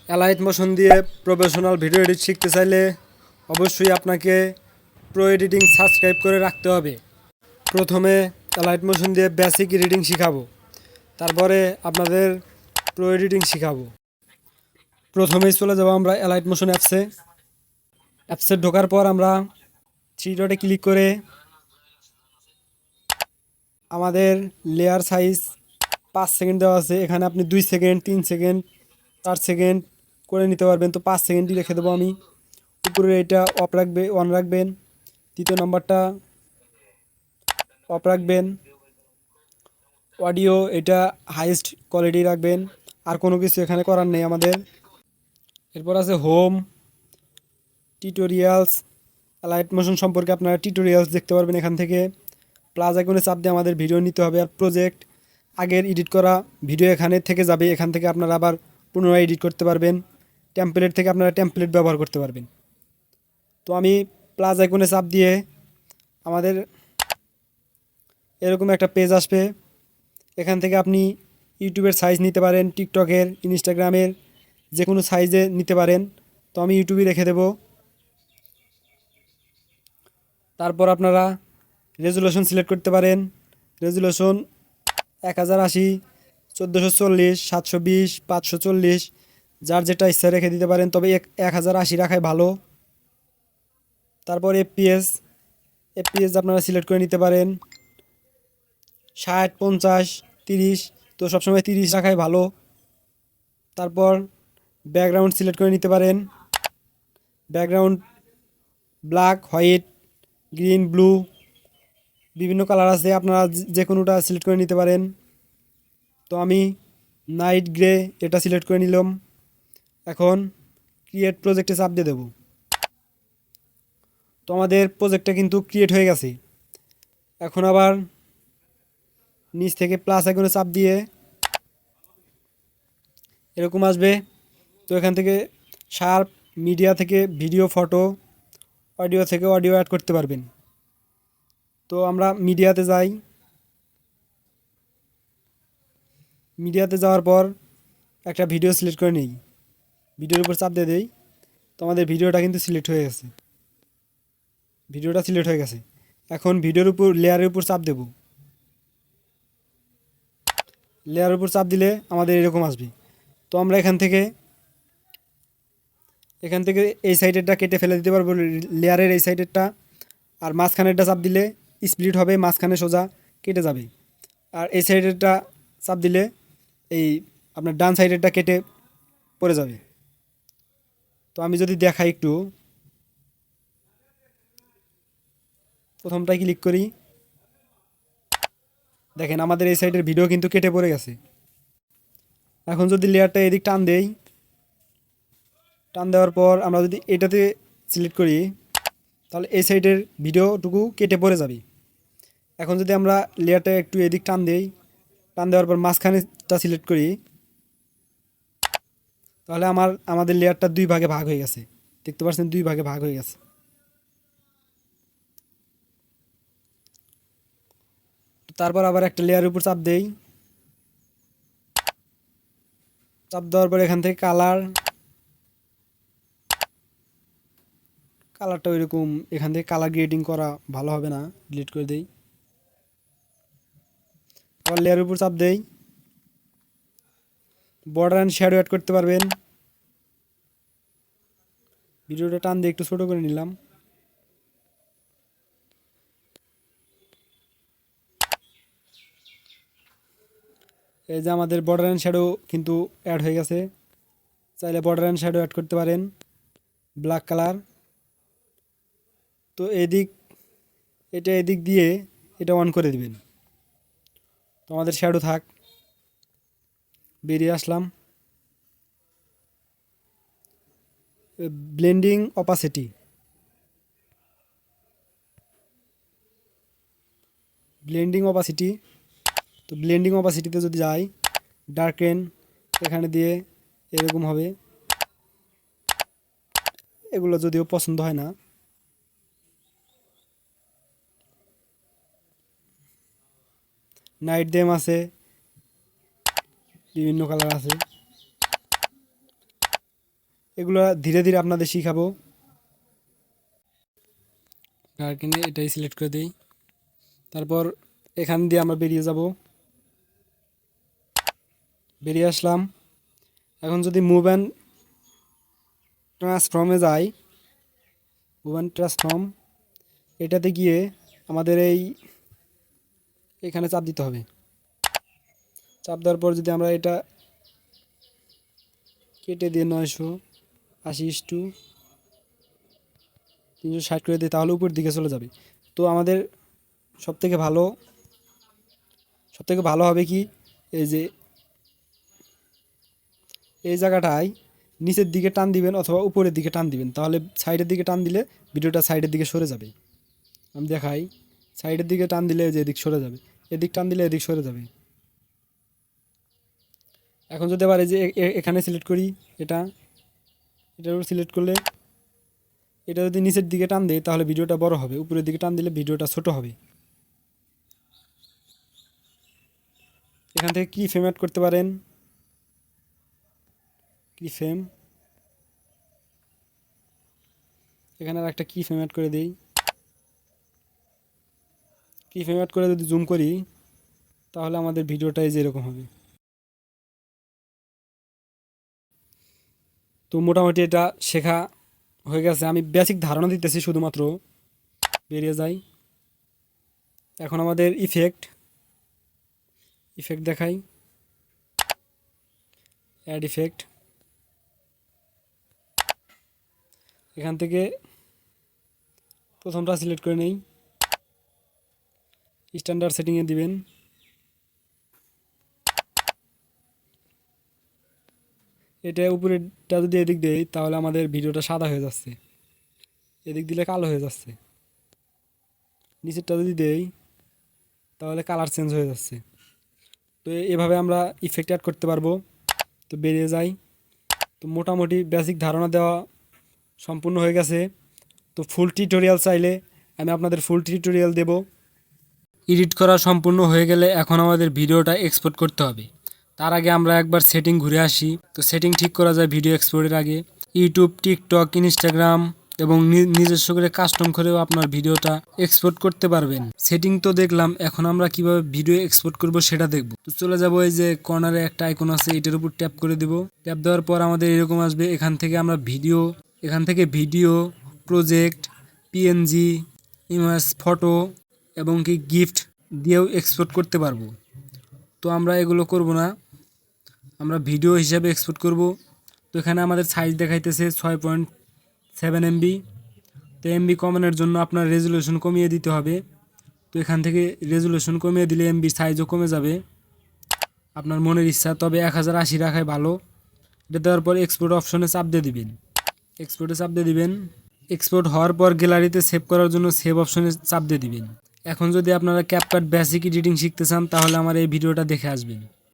Elite motion দিয়ে professional video edit শিখতে চাইলে অবশ্যই আপনাকে প্রো এডিটিং সাবস্ক্রাইব করে রাখতে হবে। প্রথমে এলাইট মোশন দিয়ে বেসিক এডিটিং শিখাবো, তারপরে আপনাদের প্রো এডিটিং শিখাবো। প্রথমেই চলে যাব আমরা এলাইট মোশন অ্যাপসে ঢোকার পর আমরা থ্রি ডটে ক্লিক করে আমাদের লেয়ার সাইজ 5 সেকেন্ড দেওয়া আছে, এখানে আপনি 2 সেকেন্ড 3 সেকেন্ড 4 সেকেন্ড করে নিতে পারবেন। তো 5 সেকেন্ডই রেখে দেবো আমি। উপরে এটা অন রাখবেন, তৃতীয় নাম্বারটা অফ রাখবেন। অডিও এটা হাইয়েস্ট কোয়ালিটি রাখবেন, আর কোনো কিছু এখানে করার নেই আমাদের। এরপর আছে হোম, টিউটোরিয়ালস। লাইট মোশন সম্পর্কে আপনারা টিউটোরিয়ালস দেখতে পারবেন এখান থেকে। প্লাস আইকনে চাপ দিয়ে আমাদের ভিডিও নিতে হবে, আর প্রজেক্ট আগের এডিট করা ভিডিও এখানে থেকে যাবে, এখান থেকে আপনারা আবার পুনরায় এডিট করতে পারবেন। টেমপ্লেট থেকে আপনারা টেমপ্লেট ব্যবহার করতে পারবেন। তো আমি প্লাস আইকনে চাপ দিয়ে আমাদের এরকম একটা পেজ আসবে, এখান থেকে আপনি ইউটিউবের সাইজ নিতে পারেন, টিকটকের, ইনস্টাগ্রামের যে কোনো সাইজে নিতে পারেন। তো আমি ইউটিউবে রেখে দেব। তারপর আপনারা রেজুলেশন সিলেক্ট করতে পারেন। রেজুলেশন 1080, 1440, 720, 540, যার যেটা ইচ্ছা রেখে দিতে পারেন, তবে 1080 রাখাই ভালো। তারপর এফপিএস আপনারা সিলেক্ট করে নিতে পারেন 60, 50, 30, তো সবসময় 30 রাখাই ভালো। তারপর ব্যাকগ্রাউন্ড সিলেক্ট করে নিতে পারেন। Background black, white, green, blue বিভিন্ন কালার আছে, আপনারা যে কোনোটা সিলেক্ট করে নিতে পারেন। তো আমি নাইট গ্রে এটা সিলেক্ট করে নিলাম। এখন ক্রিয়েট প্রজেক্টে চাপ দিয়ে দেবো। তো আমাদের প্রজেক্টটা কিন্তু ক্রিয়েট হয়ে গেছে। এখন আবার নিচ থেকে প্লাস আইকনে চাপ দিয়ে এরকম আসবে। তো এখান থেকে শার্প, মিডিয়া থেকে ভিডিও, ফটো, অডিও থেকে অডিও অ্যাড করতে পারবেন। তো আমরা মিডিয়াতে যাই। মিডিয়াতে যাওয়ার পর একটা ভিডিও সিলেক্ট করে নিই, ভিডিওর উপর চাপ দিয়ে দেই। তো আমাদের ভিডিওটা কিন্তু সিলেক্ট হয়ে গেছে, ভিডিওটা সিলেক্ট হয়ে গেছে। এখন ভিডিওর উপর লেয়ারের উপর চাপ দেব। লেয়ারের উপর চাপ দিলে আমাদের এরকম আসবে। তো আমরা এখান থেকে এই সাইডেরটা কেটে ফেলে দিতে পারবো, লেয়ারের এই সাইডেরটা। আর মাঝখানেরটা চাপ দিলে স্প্লিট হবে, মাঝখানে সোজা কেটে যাবে। আর এই সাইডেরটা চাপ দিলে এই আপনার ডান সাইডেরটা কেটে পড়ে যাবে। তো আমি যদি দেখাই একটু, প্রথমটায় ক্লিক করি, দেখেন আমাদের এই সাইডের ভিডিও কিন্তু কেটে পড়ে গেছে। এখন যদি লেয়ারটা এদিক টান দেই, টান দেওয়ার পর আমরা যদি এটাতে সিলেক্ট করি, তাহলে এই সাইডের ভিডিওটুকু কেটে পড়ে যাবে। এখন যদি আমরা লেয়ারটা একটু এদিক টান দেই, টান দেওয়ার পর মাঝখানেটা সিলেক্ট করি, তাহলে আমাদের লেয়ারটা 2 ভাগে ভাগ হয়ে গেছে। দেখতে পাচ্ছেন 2 ভাগে ভাগ হয়ে গেছে। তারপর আবার একটা লেয়ারের উপর চাপ দেই। চাপ দেওয়ার পর এখান থেকে কালারটা ওইরকম, এখান থেকে কালার গ্রেডিং করা ভালো হবে না, ডিলিট করে দেই। আবার লেয়ারের উপর চাপ দেই। বর্ডার অ্যান্ড শ্যাডো অ্যাড করতে পারবেন। ভিডিওটা টান দিয়ে একটু ছোট করে নিলাম। এই যে আমাদের বর্ডার অ্যান্ড শ্যাডো কিন্তু অ্যাড হয়ে গেছে। চাইলে বর্ডার অ্যান্ড শ্যাডো অ্যাড করতে পারেন, ব্ল্যাক কালার। তো এদিক দিয়ে এটা অন করে দিবেন। তো আমাদের শ্যাডো থাক, বেরিয়ে আসলাম। ব্লেন্ডিং অপাসিটি, তো ব্লেন্ডিং অপাসিটিতে যদি যাই, ডার্কেন এখানে দিয়ে এরকম হবে। এগুলো যদিও পছন্দ হয় না। নাইট ডেম আছে, বিভিন্ন কালার আছে। এগুলো ধীরে ধীরে আপনাদের শিখাবো। কিনে এটাই সিলেক্ট করে দিই। তারপর এখান দিয়ে আমরা বেরিয়ে যাব। বেরিয়ে আসলাম। এখন যদি মুভ অ্যান্ড ট্রান্সফর্মে যাই, মুভ অ্যান্ড ট্রান্সফর্ম এটাতে গিয়ে আমাদের এখানে চাপ দিতে হবে। চাপ দেওয়ার পর যদি আমরা এটা কেটে দিয়ে 980/360 করে দিই, তাহলে উপর দিকে চলে যাবে। তো আমাদের সবথেকে ভালো হবে কি, এই যে এই জায়গাটায় নিচের দিকে টান দিবেন অথবা উপরের দিকে টান দিবেন, তাহলে সাইডের দিকে টান দিলে ভিডিওটা সাইডের দিকে সরে যাবে। আমি দেখাই, সাইডের দিকে টান দিলে যে এদিক সরে যাবে, এদিক টান দিলে এদিক সরে যাবে। এখন যদি আবার এই যে এখানে সিলেক্ট করি, এটার উপর সিলেক্ট করলে এটা যদি নিচের দিকে টান দেয় তাহলে ভিডিওটা বড় হবে, উপরের দিকে টান দিলে ভিডিওটা ছোট হবে। এখান থেকে কি ফ্রেম অ্যাড করতে পারেন, কি ফ্রেম, এখানে আর একটা কি ফ্রেম অ্যাড করে দিই। কি ফ্রেম অ্যাড করে যদি জুম করি তাহলে আমাদের ভিডিওটাই যেরকম হবে। তো মোটামুটি এটা শেখা হয়ে গেছে, আমি বেসিক ধারণা দিতেছি শুধুমাত্র। বেরিয়ে যাই। এখন আমাদের ইফেক্ট দেখাই, অ্যাড ইফেক্ট। এখান থেকে প্রথমটা সিলেক্ট করে নেই, স্ট্যান্ডার্ড সেটিংয়ে দিবেন। এটা উপরেরটা যদি এদিক দেই তাহলে আমাদের ভিডিওটা সাদা হয়ে যাচ্ছে, এদিক দিলে কালো হয়ে যাচ্ছে। নিচেরটা যদি দেই তাহলে কালার চেঞ্জ হয়ে যাচ্ছে। তো এভাবে আমরা ইফেক্ট অ্যাড করতে পারবো। তো বেরিয়ে যাই। তো মোটামুটি বেসিক ধারণা দেওয়া সম্পূর্ণ হয়ে গেছে। তো ফুল টিউটোরিয়াল চাইলে আমি আপনাদের ফুল টিউটোরিয়াল দেব। এডিট করা সম্পূর্ণ হয়ে গেলে এখন আমাদের ভিডিওটা এক্সপোর্ট করতে হবে। তার আগে আমরা একবার সেটিং ঘুরে আসি। তো সেটিং ঠিক করা যায় ভিডিও এক্সপোর্টের আগে। ইউটিউব, টিকটক, ইনস্টাগ্রাম এবং নিজস্ব করে কাস্টম করেও আপনার ভিডিওটা এক্সপোর্ট করতে পারবেন। সেটিং তো দেখলাম, এখন আমরা কিভাবে ভিডিও এক্সপোর্ট করব সেটা দেখব। তো চলে যাব, এই যে কর্নারে একটা আইকন আছে, এটার উপর ট্যাপ করে দেব। ট্যাপ দেওয়ার পর আমাদের এরকম আসবে। এখান থেকে আমরা video, project, PNG, image, photo এবং কি গিফট দিয়েও এক্সপোর্ট করতে পারবো। তো আমরা এগুলো করব না, আমরা ভিডিও হিসাবে এক্সপোর্ট করব। তো এখানে আমাদের সাইজ দেখাইতেছে 6.7 MB। তো এমবি কমানোর জন্য আপনার রেজুলেশন কমিয়ে দিতে হবে। তো এখান থেকে রেজুলেশন কমিয়ে দিলে এমবির সাইজও কমে যাবে, আপনার মনের ইচ্ছা। তবে 1080 রাখাই ভালো। এটা দেওয়ার পর এক্সপোর্ট অপশনে চাপ দিয়ে দিবেন। এক্সপোর্ট হওয়ার পর গ্যালারিতে সেভ করার জন্য সেভ অপশনে চাপ দিয়ে দিবেন। এখন যদি আপনারা ক্যাপকাট বেসিক এডিটিং শিখতে চান তাহলে আমার এই ভিডিওটা দেখে আসবেন।